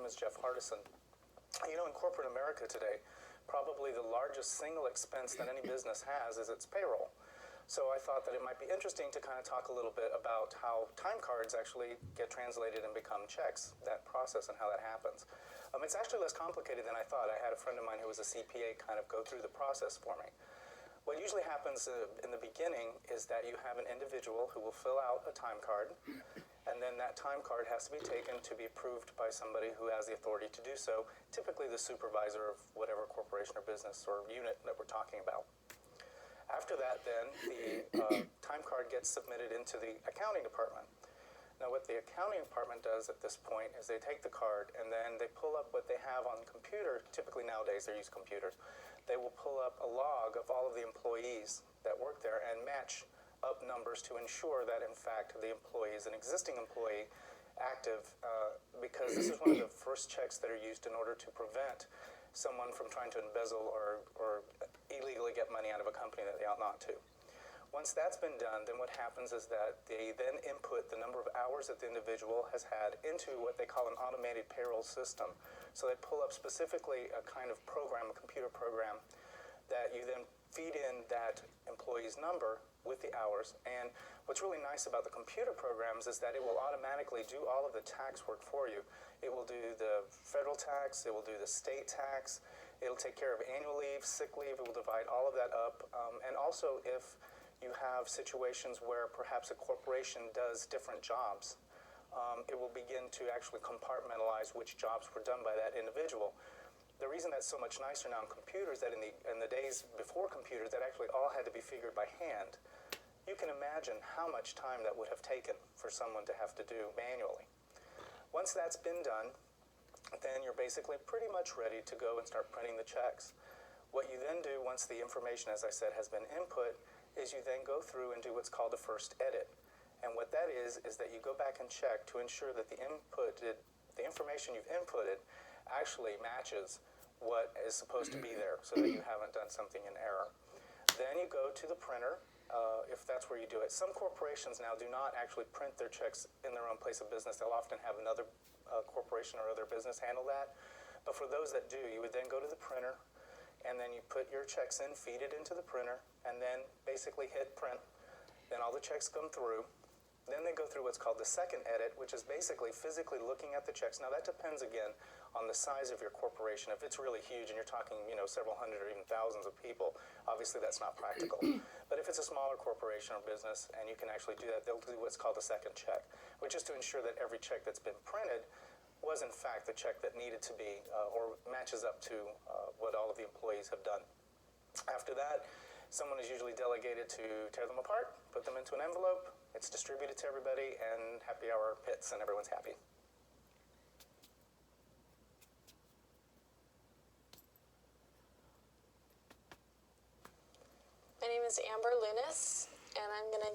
name is Jeff Hardison. You know, in corporate America today, probably the largest single expense that any business has is its payroll. So I thought that it might be interesting to kind of talk a little bit about how time cards actually get translated and become checks, that process and how that happens. It's actually less complicated than I thought. I had a friend of mine who was a CPA kind of go through the process for me. What usually happens in the beginning is that you have an individual who will fill out a time card, and then that time card has to be taken to be approved by somebody who has the authority to do so, typically the supervisor of whatever corporation or business or unit that we're talking about. After that, then, the time card gets submitted into the accounting department. Now, what the accounting department does at this point is they take the card and then they pull up what they have on the computer. Typically nowadays they use computers. They will pull up a log of all of the employees that work there and match up numbers to ensure that, in fact, the employee is an existing employee, active, because this is one of the first checks that are used in order to prevent someone from trying to embezzle or illegally get money out of a company that they ought not to. Once that's been done, then what happens is that they then input the number of hours that the individual has had into what they call an automated payroll system. So they pull up specifically a kind of program, a computer program, that you then feed in that employee's number with the hours. And what's really nice about the computer programs is that it will automatically do all of the tax work for you. It will do the federal tax, it will do the state tax, it'll take care of annual leave, sick leave, it will divide all of that up. And also if you have situations where perhaps a corporation does different jobs, it will begin to actually compartmentalize which jobs were done by that individual. The reason that's so much nicer now in computers that in the days before computers that actually all had to be figured by hand, you can imagine how much time that would have taken for someone to have to do manually. Once that's been done, then you're basically pretty much ready to go and start printing the checks. What you then do once the information, as I said, has been input, is you then go through and do what's called a first edit. And what that is that you go back and check to ensure that the information you've inputted actually matches what is supposed to be there so that you haven't done something in error. Then you go to the printer, if that's where you do it. Some corporations now do not actually print their checks in their own place of business. They'll often have another corporation or other business handle that. But for those that do, you would then go to the printer, and then you put your checks in, feed it into the printer, and then basically hit print. Then all the checks come through. Then they go through what's called the second edit, which is basically physically looking at the checks. Now that depends again on the size of your corporation. If it's really huge and you're talking, several hundred or even thousands of people, obviously that's not practical. But if it's a smaller corporation or business and you can actually do that, they'll do what's called a second check, which is to ensure that every check that's been printed was in fact the check that needed to be or matches up to what all of the employees have done. After that, someone is usually delegated to tear them apart, put them into an envelope, it's distributed to everybody, and happy hour hits and everyone's happy. My name is Amber Lunis, and I'm going to